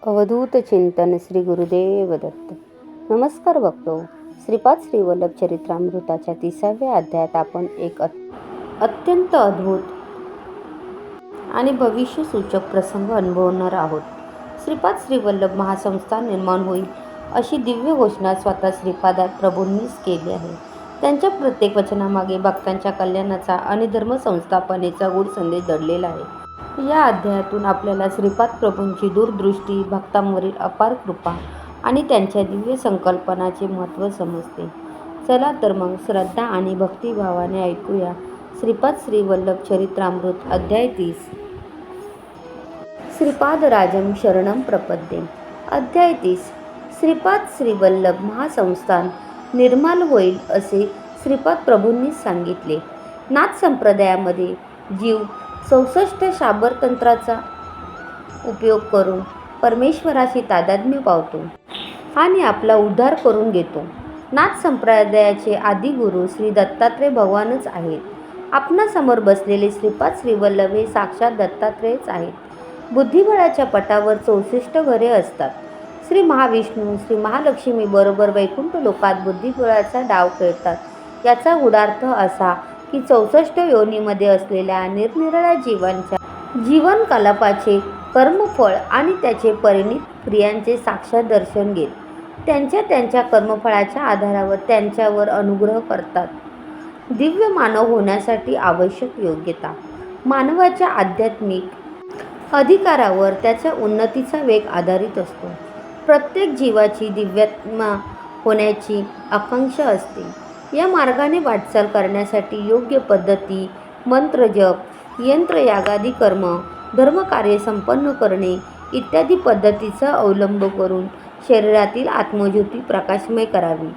अवधूत चिंतन श्री गुरुदेव दत्त. नमस्कार बघतो. श्रीपाद श्री वल्लभ चरित्रामृताच्या 30व्या अध्यायात आपण एक अत्यंत अद्भुत आणि भविष्यसूचक प्रसंग अनुभवणार आहोत. श्रीपाद श्री वल्लभ महासंस्थान निर्माण होईल अशी दिव्य घोषणा स्वतः श्रीपाद प्रभूंनीच केली आहे. त्यांच्या प्रत्येक वचनामागे भक्तांच्या कल्याणाचा आणि धर्मसंस्थापनेचा गूढ संदेश दडलेला आहे. या अध्यायातून आपल्याला श्रीपाद प्रभूंची दूरदृष्टी, भक्तांवरील अपार कृपा आणि त्यांच्या दिव्य संकल्पनाचे महत्त्व समजते. चला तर मग श्रद्धा आणि भक्तिभावाने ऐकूया श्रीपाद श्री वल्लभ चरित्रामृत अध्याय 30. श्रीपाद राजम शरणम प्रपद्ये. अध्याय 30. श्रीपाद श्री वल्लभ महासंस्थान निर्माण होईल असे श्रीपाद प्रभूंनीच सांगितले. नाथ संप्रदायामध्ये जीव 64 शाबर तंत्राचा उपयोग करून परमेश्वराशी तादात्म्य पावतो आणि आपला उद्धार करून घेतो. नाथ संप्रदायाचे आदिगुरु श्री दत्तात्रय भगवानच आहेत. आपणासमोर बसलेले श्रीपाद श्री वल्लभ हे साक्षात दत्तात्रयच आहेत. बुद्धिबळाच्या पटावर 64 घरे असतात. श्री महाविष्णू श्री महालक्ष्मी बरोबर वैकुंठ लोकात बुद्धिबळाचा डाव खेळतात. याचा गूढार्थ असा की 64 योनीमध्ये असलेल्या निरनिराळ्या जीवांच्या जीवनकलापाचे कर्मफळ आणि त्याचे परिणित क्रियांचे साक्षात दर्शन घेत त्यांच्या कर्मफळाच्या आधारावर त्यांच्यावर अनुग्रह करतात. दिव्य मानव होण्यासाठी आवश्यक योग्यता. मानवाच्या आध्यात्मिक अधिकारावर त्याच्या उन्नतीचा वेग आधारित असतो. प्रत्येक जीवाची दिव्यात्मा होण्याची आकांक्षा असते. या मार्गाने वाटचाल करण्यासाठी योग्य पद्धती, मंत्रजप, यंत्रयागादी कर्म, धर्मकार्य संपन्न करणे इत्यादी पद्धतीचा अवलंब करून शरीरातील आत्मज्योती प्रकाशमय करावी.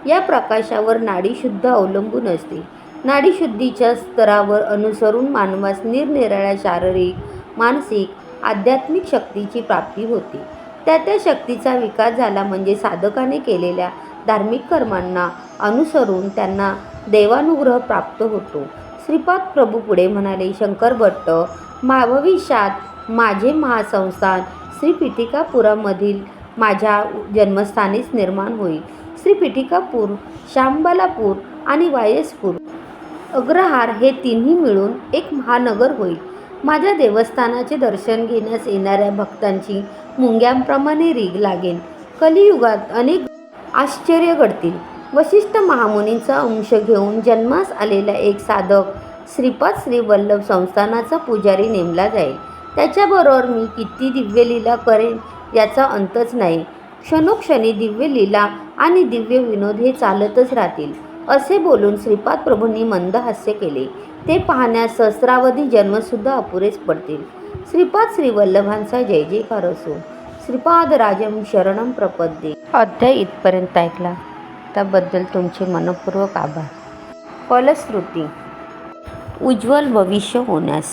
या प्रकाशावर नाडीशुद्ध अवलंबून असते. नाडीशुद्धीच्या स्तरावर अनुसरून मानवास निरनिराळ्या शारीरिक, मानसिक, आध्यात्मिक शक्तीची प्राप्ती होते. त्या शक्तीचा विकास झाला म्हणजे साधकाने केलेल्या धार्मिक कर्मांना अनुसरून त्यांना देवानुग्रह प्राप्त होतो. श्रीपाद प्रभू पुढे म्हणाले, शंकर भट्ट, भविष्यात माझे महासंस्थान श्री पीठिकापुरामधील माझ्या जन्मस्थानीच निर्माण होईल. श्री पीठिकापूर, शांबलापूर आणि वायसपूर, अग्रहार हे तिन्ही मिळून एक महानगर होईल. माझ्या देवस्थानाचे दर्शन घेण्यास येणाऱ्या भक्तांची मुंग्यांप्रमाणे रीघ लागेल. कलियुगात अनेक आश्चर्य घडतील. वशिष्ठ महामुनींचा अंश घेऊन जन्मास आलेला एक साधक श्रीपाद श्री वल्लभ संस्थानाचा पुजारी नेमला जाईल. त्याच्याबरोबर मी किती दिव्यलीला करेन याचा अंतच नाही. क्षणोक्षणी दिव्यलीला आणि दिव्य विनोद हे चालतच राहतील. असे बोलून श्रीपाद प्रभूंनी मंद हास्य केले. ते पाहण्यास सहस्रावधी जन्मसुद्धा अपुरेच पडतील. श्रीपाद श्री वल्लभांचा जय जयकार असो. श्रीपाद राजम शरणम प्रपद्ये. अध्याय इथपर्यंत ऐकला त्याबद्दल तुमचे मनपूर्वक आभार. फलश्रुती. उज्ज्वल भविष्य होण्यास